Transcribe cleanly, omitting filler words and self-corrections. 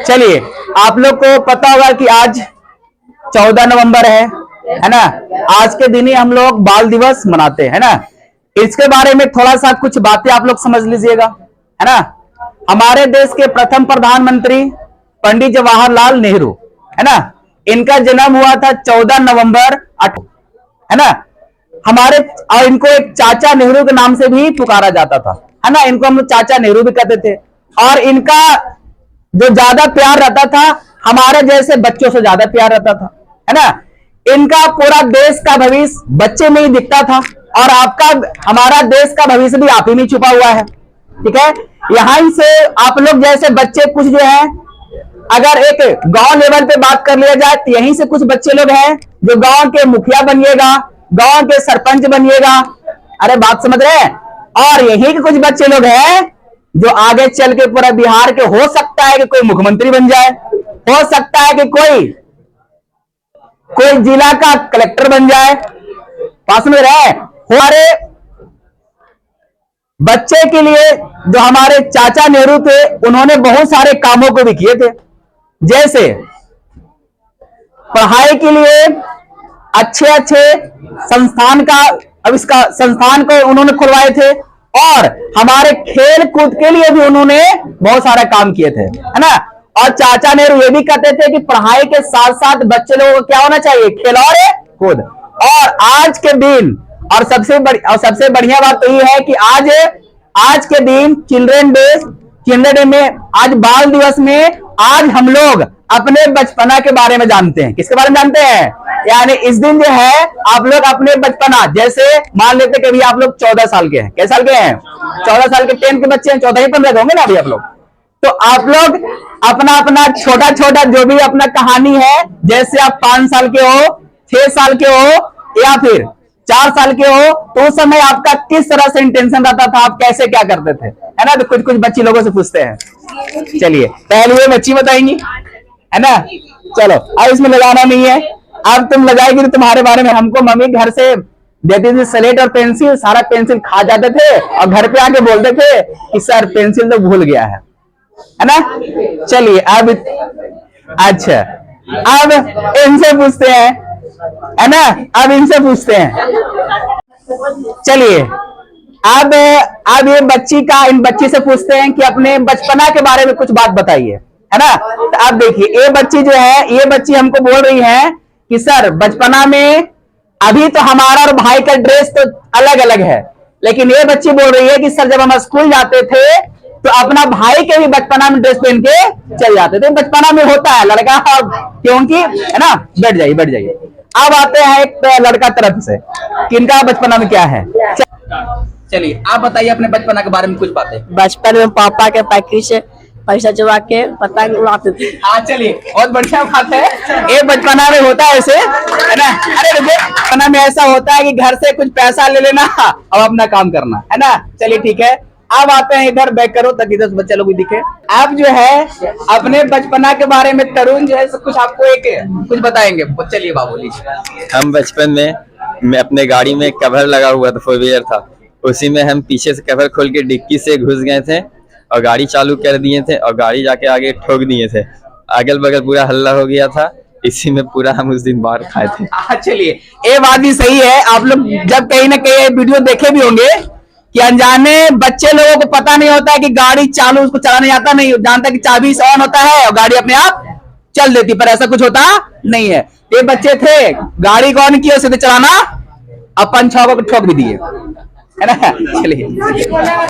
चलिए, आप लोग को पता होगा कि आज 14 नवंबर है ना। आज के दिन ही हम लोग बाल दिवस मनाते हैं ना। इसके बारे में थोड़ा सा कुछ बातें आप लोग समझ लीजिएगा, है ना। हमारे देश के प्रथम प्रधानमंत्री पंडित जवाहरलाल नेहरू, है ना, इनका जन्म हुआ था 14 नवंबर 8, है ना। हमारे और इनको एक चाचा नेहरू के नाम से भी पुकारा जाता था, है ना। इनको हम चाचा नेहरू भी कहते थे। और इनका जो ज्यादा प्यार रहता था, हमारे जैसे बच्चों से ज्यादा प्यार रहता था, है ना। इनका पूरा देश का भविष्य बच्चे में ही दिखता था, और आपका हमारा देश का भविष्य भी आप ही में छुपा हुआ है, ठीक है। यहां से आप लोग जैसे बच्चे कुछ जो है, अगर एक गांव लेवल पे बात कर लिया जाए तो यहीं से कुछ बच्चे लोग हैं जो गांव के मुखिया बनिएगा, गांव के सरपंच बनिएगा, अरे बात समझ रहे हैं। और यहीं के कुछ बच्चे लोग हैं जो आगे चल के पूरा बिहार के, हो सकता है कि कोई मुख्यमंत्री बन जाए, हो सकता है कि कोई जिला का कलेक्टर बन जाए, पास में रहे। हमारे बच्चे के लिए जो हमारे चाचा नेहरू थे, उन्होंने बहुत सारे कामों को भी किए थे, जैसे पढ़ाई के लिए अच्छे संस्थान को उन्होंने खुलवाए थे, और हमारे खेल कूद के लिए भी उन्होंने बहुत सारा काम किए थे, है ना। और चाचा नेहरू ये भी कहते थे कि पढ़ाई के साथ साथ बच्चे लोगों को क्या होना चाहिए, खेल और कूद। और आज के दिन, और सबसे बढ़िया बात तो ये है कि आज के दिन चिल्ड्रन डे में, आज बाल दिवस में, आज हम लोग अपने बचपना के बारे में जानते हैं। किसके बारे में जानते हैं? यानी इस दिन जो है आप लोग अपने बचपना, जैसे मान लेते कि अभी आप लोग 14 साल के हैं। कैसे साल के हैं? 14 साल के 10 के बच्चे हैं, 14 ही 15 होंगे ना अभी आप लोग। तो आप लोग अपना छोटा जो भी अपना कहानी है, जैसे आप 5 साल के हो, 6 साल के हो, या फिर 4 साल के हो, तो उस समय आपका किस तरह से इंटेंशन रहता था, आप कैसे क्या करते थे, है ना। तो कुछ बच्ची लोगों से पूछते हैं। चलिए, पहले ये बच्ची बताएंगी, है ना। चलो, अब इसमें लगाना नहीं है, अब तुम लगाएगी तो तुम्हारे बारे में। हमको मम्मी घर से देती थी स्लेट और पेंसिल, सारा पेंसिल खा जाते थे और घर पे आके बोलते थे कि सर पेंसिल तो भूल गया है ना। चलिए अब अच्छा, अब इनसे पूछते हैं, है ना। अब इनसे पूछते हैं, चलिए अब ये इन बच्ची से पूछते हैं कि अपने बचपना के बारे में कुछ बात बताइए, है ना। तो अब देखिए, ये बच्ची जो है, ये बच्ची हमको बोल रही है कि सर बचपना में, अभी तो हमारा और भाई का ड्रेस तो अलग अलग है, लेकिन ये बच्ची बोल रही है कि सर जब हम स्कूल जाते थे तो अपना भाई के भी बचपना में ड्रेस पहन के चल जाते थे। बचपना में होता है लड़का, क्योंकि, है ना। बैठ जाइए। अब आते हैं एक लड़का तरफ से, कि इनका बचपना में क्या है। चलिए आप बताइए अपने बचपना के बारे में कुछ बातें। बचपन में पापा के पैकेट से पैसा चुरा के पतंग उड़ाते थे। हाँ, चलिए बहुत बढ़िया बात है। ये बचपना में होता है ऐसे, है ना। अरे बचपना में ऐसा होता है कि घर से कुछ पैसा ले लेना और अपना काम करना, है ना। चलिए ठीक है, अब आते हैं इधर, बैक करो ताकि 10 बच्चे लोग भी दिखे। आप जो है अपने बचपना के बारे में, तरुण जो है कुछ आपको कुछ बताएंगे। चलिए बाबू लीजिए। हम बचपन में, मैं अपने गाड़ी में कवर लगा हुआ था, 4 व्हीलर था, उसी में हम पीछे से कवर खोल के डिक्की से घुस गए थे और गाड़ी चालू कर दिए थे, और गाड़ी जाके आगे ठोक दिए थे। अगल बगल पूरा हल्ला हो गया था, इसी में पूरा हम उस दिन मार खाए थे। चलिए, ये बात भी सही है। आप लोग जब कहीं ना कहीं वीडियो देखे भी होंगे कि अनजाने बच्चे लोगों को पता नहीं होता है कि गाड़ी चालू, उसको चलाने आता नहीं, जानता कि चाबी से ऑन होता है और गाड़ी अपने आप चल देती, पर ऐसा कुछ होता नहीं है। ये बच्चे थे, गाड़ी को ऑन किया, सीधे चलाना, अपन 6 को ठोक भी दिए, है ना। चलिए